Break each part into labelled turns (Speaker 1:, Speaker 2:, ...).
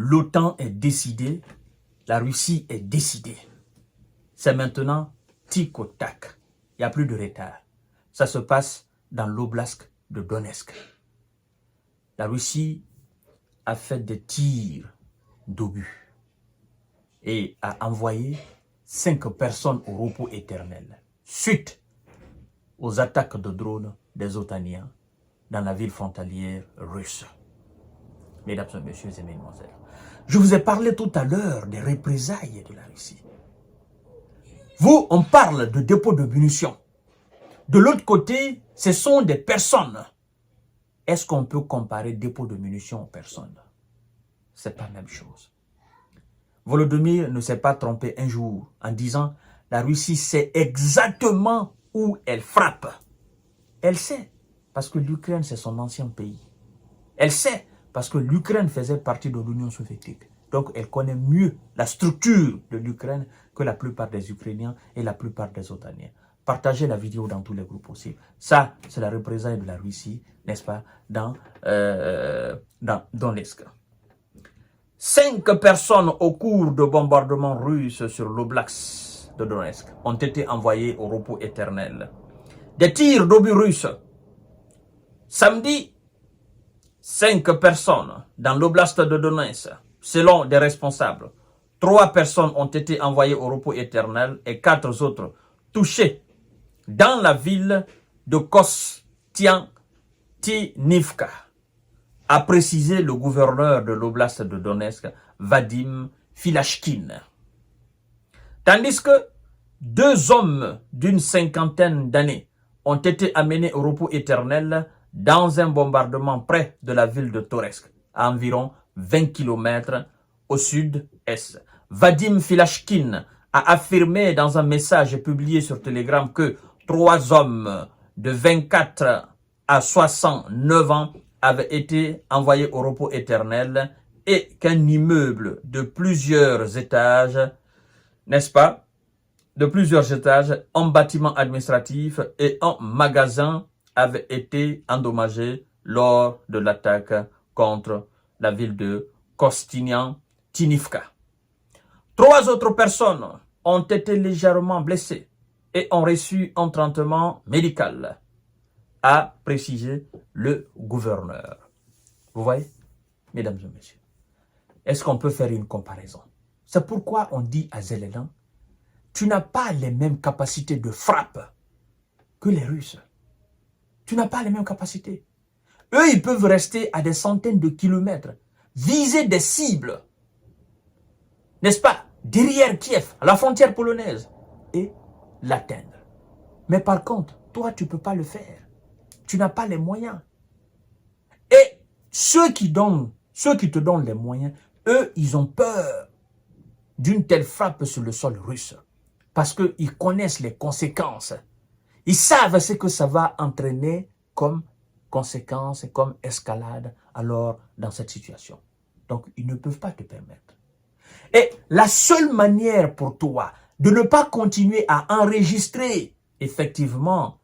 Speaker 1: l'OTAN est décidée, la Russie est décidée. C'est maintenant tic au tac. Il n'y a plus de retard. Ça se passe dans l'oblast de Donetsk. La Russie a fait des tirs d'obus et a envoyé 5 personnes au repos éternel suite aux attaques de drones des Otaniens dans la ville frontalière russe. Mesdames et messieurs et mesdemoiselles, je vous ai parlé tout à l'heure des représailles de la Russie. Vous, on parle de dépôt de munitions. De l'autre côté, ce sont des personnes. Est-ce qu'on peut comparer dépôt de munitions aux personnes? C'est pas la même chose. Volodymyr ne s'est pas trompé un jour en disant la Russie sait exactement où elle frappe. Elle sait, parce que l'Ukraine, c'est son ancien pays. Elle sait, parce que l'Ukraine faisait partie de l'Union soviétique. Donc, elle connaît mieux la structure de l'Ukraine que la plupart des Ukrainiens et la plupart des Otaniens. Partagez la vidéo dans tous les groupes possibles. Ça, c'est la représailles de la Russie, n'est-ce pas, dans Donetsk. 5 personnes au cours de bombardements russes sur l'oblast de Donetsk ont été envoyées au repos éternel. Des tirs d'obus russes. Samedi, 5 personnes dans l'oblast de Donetsk, selon des responsables. 3 personnes ont été envoyées au repos éternel et 4 autres touchées dans la ville de Kostiantynivka, a précisé le gouverneur de l'oblast de Donetsk, Vadim Filashkin. Tandis que 2 hommes d'une 50aine d'années ont été amenés au repos éternel dans un bombardement près de la ville de Toretsk, à environ 20 km au sud-est. Vadim Filashkin a affirmé dans un message publié sur Telegram que 3 hommes de 24 à 69 ans avaient été envoyés au repos éternel et qu'un immeuble de plusieurs étages, n'est-ce pas, de plusieurs étages, un bâtiment administratif et un magasin avaient été endommagés lors de l'attaque contre la ville de Kostiantynivka. 3 autres personnes ont été légèrement blessées et ont reçu un traitement médical, a précisé le gouverneur. Vous voyez, mesdames et messieurs, est-ce qu'on peut faire une comparaison? C'est pourquoi on dit à Zelensky, tu n'as pas les mêmes capacités de frappe que les Russes. Tu n'as pas les mêmes capacités. Eux, ils peuvent rester à des centaines de kilomètres, viser des cibles, n'est-ce pas, derrière Kiev, à la frontière polonaise, et l'atteindre. Mais par contre, toi, tu ne peux pas le faire. Tu n'as pas les moyens. Et ceux qui te donnent les moyens, eux, ils ont peur d'une telle frappe sur le sol russe. Parce qu'ils connaissent les conséquences. Ils savent ce que ça va entraîner comme conséquence et comme escalade alors dans cette situation. Donc, ils ne peuvent pas te permettre. Et la seule manière pour toi de ne pas continuer à enregistrer effectivement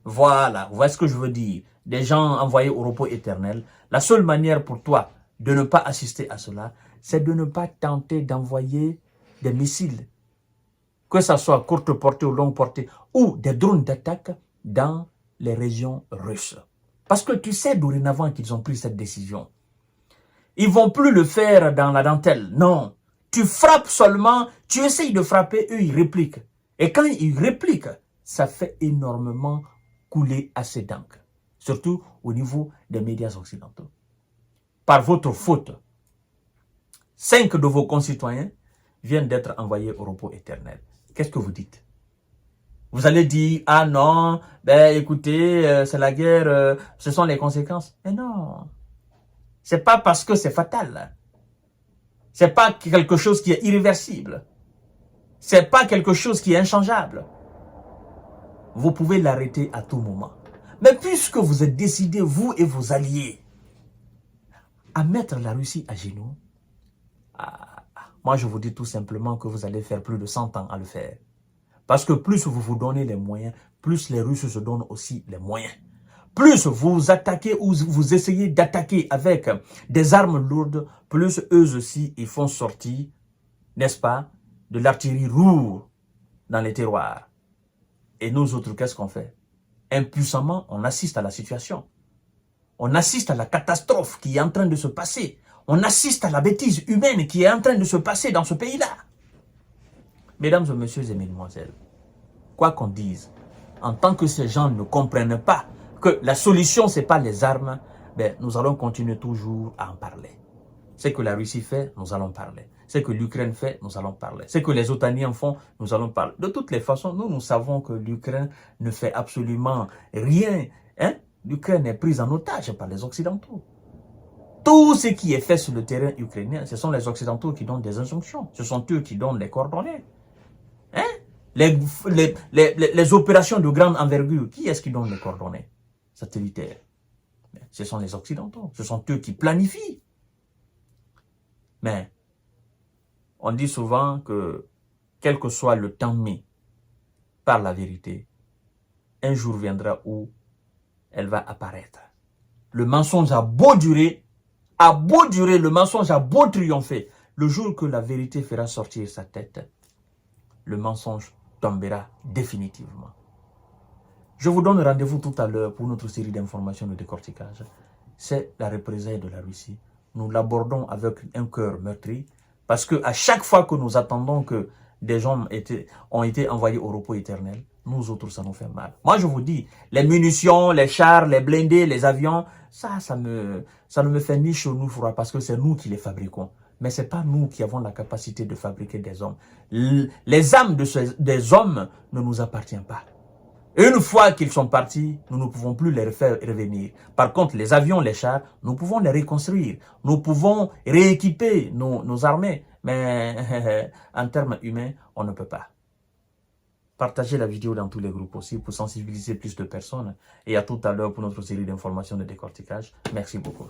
Speaker 1: voilà, vous voyez ce que je veux dire, des gens envoyés au repos éternel, la seule manière pour toi de ne pas assister à cela, c'est de ne pas tenter d'envoyer des missiles, que ce soit courte portée ou longue portée, ou des drones d'attaque dans les régions russes. Parce que tu sais dorénavant qu'ils ont pris cette décision. Ils ne vont plus le faire dans la dentelle. Non. Tu frappes seulement, tu essayes de frapper, eux ils répliquent. Et quand ils répliquent, ça fait énormément couler assez d'encre. Surtout au niveau des médias occidentaux. Par votre faute, 5 de vos concitoyens viennent d'être envoyés au repos éternel. Qu'est-ce que vous dites? Vous allez dire, ah non, ben écoutez, c'est la guerre, ce sont les conséquences. Mais non. C'est pas parce que c'est fatal. C'est pas quelque chose qui est irréversible. C'est pas quelque chose qui est inchangeable. Vous pouvez l'arrêter à tout moment. Mais puisque vous êtes décidés, vous et vos alliés, à mettre la Russie à genoux, moi je vous dis tout simplement que vous allez faire plus de 100 ans à le faire. Parce que plus vous vous donnez les moyens, plus les Russes se donnent aussi les moyens. Plus vous attaquez ou vous essayez d'attaquer avec des armes lourdes, plus eux aussi, ils font sortir, n'est-ce pas, de l'artillerie lourde dans les terroirs. Et nous autres, qu'est-ce qu'on fait? Impuissamment, on assiste à la situation. On assiste à la catastrophe qui est en train de se passer. On assiste à la bêtise humaine qui est en train de se passer dans ce pays-là. Mesdames et messieurs et mesdemoiselles, quoi qu'on dise, en tant que ces gens ne comprennent pas que la solution, ce n'est pas les armes, ben, nous allons continuer toujours à en parler. Ce que la Russie fait, nous allons parler. Ce que l'Ukraine fait, nous allons parler. Ce que les Otaniens font, nous allons parler. De toutes les façons, nous savons que l'Ukraine ne fait absolument rien. Hein? L'Ukraine est prise en otage par les Occidentaux. Tout ce qui est fait sur le terrain ukrainien, ce sont les Occidentaux qui donnent des injonctions. Ce sont eux qui donnent les coordonnées. Hein? Les opérations de grande envergure, qui est-ce qui donne les coordonnées satellitaires? Ce sont les Occidentaux. Ce sont eux qui planifient. Mais on dit souvent que quel que soit le temps mis par la vérité, un jour viendra où elle va apparaître. Le mensonge a beau durer, le mensonge a beau triompher. Le jour que la vérité fera sortir sa tête, le mensonge tombera définitivement. Je vous donne rendez-vous tout à l'heure pour notre série d'informations de décortiquage. C'est la représailles de la Russie. Nous l'abordons avec un cœur meurtri parce qu'à chaque fois que nous attendons que des gens ont été envoyés au repos éternel, nous autres, ça nous fait mal. Moi, je vous dis, les munitions, les chars, les blindés, les avions, ça ne me fait ni chaud ni froid parce que c'est nous qui les fabriquons. Mais ce n'est pas nous qui avons la capacité de fabriquer des hommes. Les âmes des hommes ne nous appartiennent pas. Une fois qu'ils sont partis, nous ne pouvons plus les faire revenir. Par contre, les avions, les chars, nous pouvons les reconstruire. Nous pouvons rééquiper nos armées. Mais en termes humains, on ne peut pas. Partagez la vidéo dans tous les groupes aussi pour sensibiliser plus de personnes. Et à tout à l'heure pour notre série d'informations de décortiquage. Merci beaucoup.